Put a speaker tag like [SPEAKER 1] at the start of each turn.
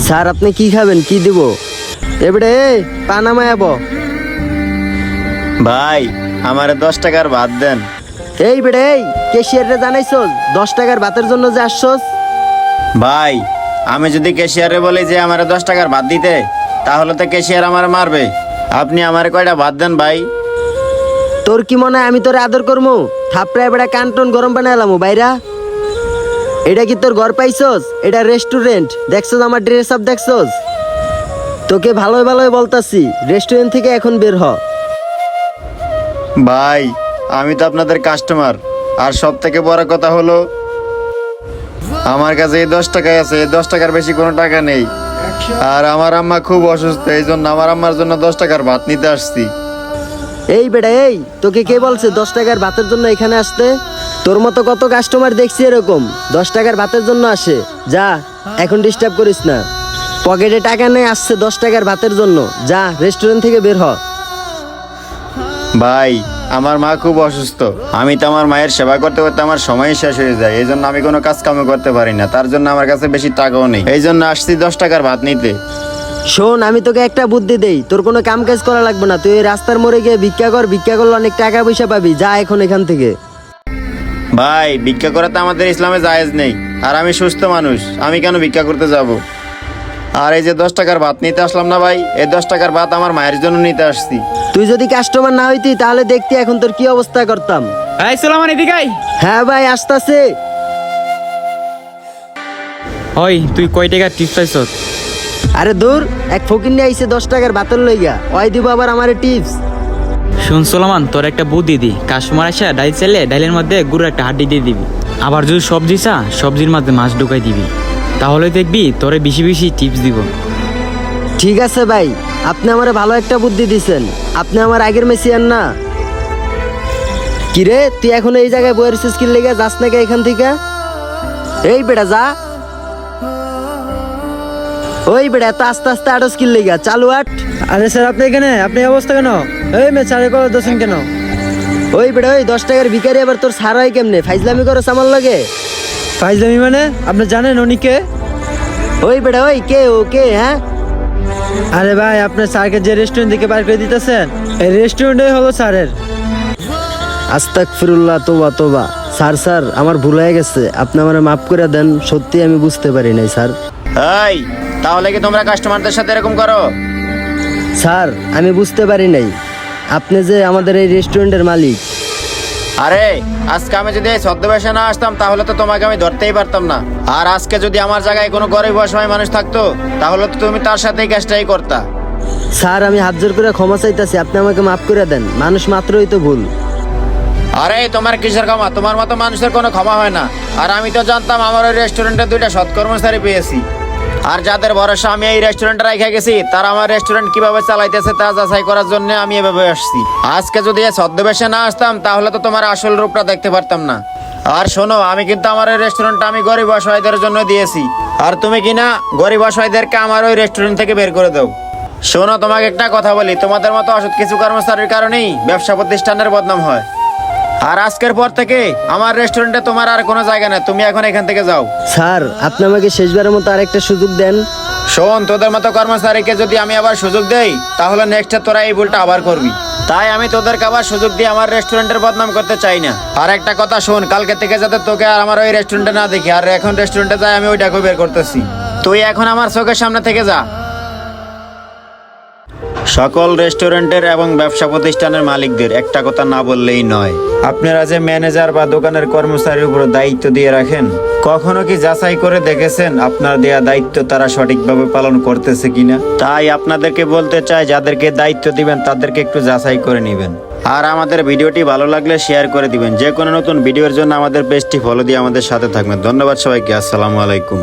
[SPEAKER 1] Sir আপনি কি খাবেন, কি দিব? এবারে পানামায়াব।
[SPEAKER 2] ভাই আমারে 10 টাকার ভাত দেন।
[SPEAKER 1] এই বেড়ে এই ক্যাশিয়ারে জানাইছস 10 টাকার ভাতের জন্য যে আসছস?
[SPEAKER 2] ভাই আমি যদি ক্যাশিয়ারে বলি যে আমারে 10 টাকার ভাত দিতে, তাহলে তো ক্যাশিয়ার আমার মারবে। আপনি আমারে কয়টা ভাত দেন ভাই।
[SPEAKER 1] তোর কি মনে হয় আমি তোরে আদর করমু? থাপড়ায় বেড়া কান্টন গরম বানাইলাম বাইরা। এটা কি তোর ঘর পাইছস? এটা রেস্টুরেন্ট দেখছস? আমার ড্রেস আপ দেখছস? তোকে ভালোই ভালোই বলতাছি, রেস্টুরেন্ট থেকে এখন বের হ।
[SPEAKER 2] ভাই আমি তো আপনাদের কাস্টমার, আর সব থেকে বড় কথা হলো আমার কাছে এই 10 টাকাই আছে, এই 10 টাকার বেশি কোনো টাকা নেই। আর আমার আম্মা খুব অসুস্থ, এই জন্য আমার আম্মার জন্য 10 টাকার ভাত নিতে আসছি।
[SPEAKER 1] এই বেটা এই, তোকে কে বলছে 10 টাকার ভাতের জন্য এখানে আসতে? তোর মতো কত কাস্টমার দেখছি এরকম 10 টাকার ভাতের জন্য আসে। যা, এখন ডিস্টার্ব করিস না। পকেটে টাকা নেই, আসছে 10 টাকার ভাতের জন্য। যা, রেস্টুরেন্ট থেকে বের হ।
[SPEAKER 2] ভাই আমার মা খুব অসুস্থ, আমি তো আমার মায়ের সেবা করতে করতে আমার সময় শেষ হয়ে যায়, এই জন্য আমি কোনো কাজ কামও করতে পারি না। তার জন্য আমার কাছে বেশি টাকাও নেই, এই জন্য আসছি 10 টাকার ভাত নিতে।
[SPEAKER 1] শোন, আমি তোকে একটা বুদ্ধি দেই, তোর কোনো কাম কাজ করা লাগবে না। তুই এই রাস্তার মোড়ে গিয়ে ভিক্ষা কর, ভিক্ষা করলে অনেক টাকা পয়সা পাবি। যা এখন এখান থেকে।
[SPEAKER 2] ভাই ভিক্ষা করা তো আমাদের ইসলামে জায়েজ নেই, আর আমি সুস্থ মানুষ, আমি কেন ভিক্ষা করতে যাব? আর এই যে 10 টাকার ভাত নিতে আসলাম না ভাই, এই 10 টাকার ভাত আমার মায়ের জন্য নিতে আসছি।
[SPEAKER 1] তুই যদি কাস্টমার না হইতি তাহলে দেখতি এখন তোর কি অবস্থা করতাম।
[SPEAKER 3] এই সুলাইমান এদিকে আয়।
[SPEAKER 1] হ্যাঁ ভাই, আসতাছে।
[SPEAKER 3] ওই তুই কয় টাকা টিপস পাইছস?
[SPEAKER 1] আরে দূর, এক ফকির নিয়ে আইছে 10 টাকার ভাতের লইগা, ওই দিব আবার আমারে টিপস।
[SPEAKER 3] শুন সুলাইমান, তোর একটা বুদ্ধি দি। কাস্টমার আসা ডাইল চাইলে ডাইলের মধ্যে গুড় একটা হাড্ডি দিয়ে দিবি। আবার যদি সবজি চা, সবজির মধ্যে মাছ ঢুকাই দিবি। তাহলে দেখবি তোরে বেশি বেশি টিপস দিব।
[SPEAKER 1] ঠিক আছে ভাই, আপনি আমারে ভালো একটা বুদ্ধি দিছেন। আপনি আমার আগের মেসিয়ান না? কিরে, তুই এখন এই জায়গায় বইয়ের স্কিল লেগে যাস নাকি এখান থেকে? এই বেটা যা। ওই বেটা এত আস্তে আস্তে আরো স্কিল লেগে চালু আট।
[SPEAKER 4] আরে স্যার আপনি এখানে, আপনি এই অবস্থা কেন? এই মে চারে করে দোষেন কেন?
[SPEAKER 1] ওই বেটা ওই 10 টাকার ভিখারি আবার তোর সার হয় কেমনে? ফাইজলামি করো আমার লাগে?
[SPEAKER 4] ফাইজলামি মানে? আপনি জানেন উনি কে?
[SPEAKER 1] ওই বেটা ওই কে, ও কে? হ্যাঁ
[SPEAKER 4] আরে ভাই, আপনার স্যারকে যে রেস্টুরেন্ট থেকে বার করে দিতেছেন, এই রেস্টুরেন্টই হলো স্যারের।
[SPEAKER 1] আস্তাগফিরুল্লাহ, তোবা তোবা। স্যার আমার ভুল হয়ে গেছে, আপনি আমারে মাফ করে দেন। সত্যি আমি বুঝতে পারি নাই স্যার।
[SPEAKER 2] এই তাহলে কি তোমরা কাস্টমারদের সাথে এরকম করো?
[SPEAKER 1] স্যার আমি বুঝতে পারি নাই আপনি যে আমাদের এই রেস্টুরেন্টের মালিক।
[SPEAKER 2] আরে আজকে আমি যদি এই ছদ্মবেশে না আসতাম তাহলে তো তোমাকে আমি ধরতেই পারতাম না। আর আজকে যদি আমার জায়গায় কোনো গরিব অসহায় মানুষ থাকতো, তাহলে তো তুমি তার সাথেই কাজটাই করতা।
[SPEAKER 1] স্যার আমি হাত জোর করে ক্ষমা চাইতাছি, আপনি আমাকে মাফ করে দেন। মানুষ মাত্রই তো ভুল।
[SPEAKER 2] আরে তোমার কিসের ক্ষমা? তোমার মতো মানুষের কোনো ক্ষমা হয় না। আর আমি তো জানতাম আমার ওই রেস্টুরেন্টে 2টা সৎ কর্মচারী পেয়েছি, আর যাদের ভরসা আমি এই রেস্টুরেন্টে রেখে গেছি, তারা আমার রেস্টুরেন্ট কিভাবে চালাইতেছে তা যাচাই করার জন্য আমি এভাবে আসছি। আজকে যদি এই ছদ্মবেশে না আসতাম তাহলে তো তোমার আসল রূপটা দেখতে পারতাম না। আর শোনো, আমি কিন্তু আমার ওই রেস্টুরেন্টটা আমি গরিব অসহায়দের জন্য দিয়েছি, আর তুমি কিনা গরিব অসহায়দেরকে আমার ওই রেস্টুরেন্ট থেকে বের করে দাও। শোনো, তোমাকে একটা কথা বলি, তোমাদের মতো অসৎ কিছু কর্মচারীর কারণেই ব্যবসা প্রতিষ্ঠানের বদনাম হয়। আর আজকের পর থেকে আমার রেস্টুরেন্টে তোমার আর কোনো জায়গা নেই, তুমি এখন এখান থেকে যাও।
[SPEAKER 1] স্যার আপনি আমাকে শেষবারের মতো আরেকটা সুযোগ দেন।
[SPEAKER 2] শোন, তোদের মতো কর্মচারীকে যদি আমি আবার সুযোগ দেই, তাহলে নেক্সটে তোরা এই ভুলটা আবার করবি। তাই আমি তোদেরকে আবার সুযোগ দিয়ে আমার রেস্টুরেন্টের বদনাম করতে চাই না। আর একটা কথা শোন, কালকে থেকে যাতে তোকে আর আমার ওই রেস্টুরেন্টে না দেখি। আর এখন রেস্টুরেন্টে যাই আমি ওইটাকে বের করতেছি, তুই এখন আমার চোখের সামনে থেকে যা। সকল রেস্টুরেন্টের এবং ব্যবসা প্রতিষ্ঠানের মালিকদের একটা কথা না বললেই নয়, আপনারা যে ম্যানেজার বা দোকানের কর্মচারীর উপর দায়িত্ব দিয়ে রাখেন, কখনো কি যাচাই করে দেখেছেন আপনার দেয়া দায়িত্ব তারা সঠিকভাবে পালন করতেছে কিনা? তাই আপনাদেরকে বলতে চাই, যাদেরকে দায়িত্ব দিবেন তাদেরকে একটু যাচাই করে নেবেন। আর আমাদের ভিডিওটি ভালো লাগলে শেয়ার করে দিবেন। যে কোনো নতুন ভিডিওর জন্য আমাদের পেজটি ফলো দিয়ে আমাদের সাথে থাকবেন। ধন্যবাদ সবাইকে। আসসালামু আলাইকুম।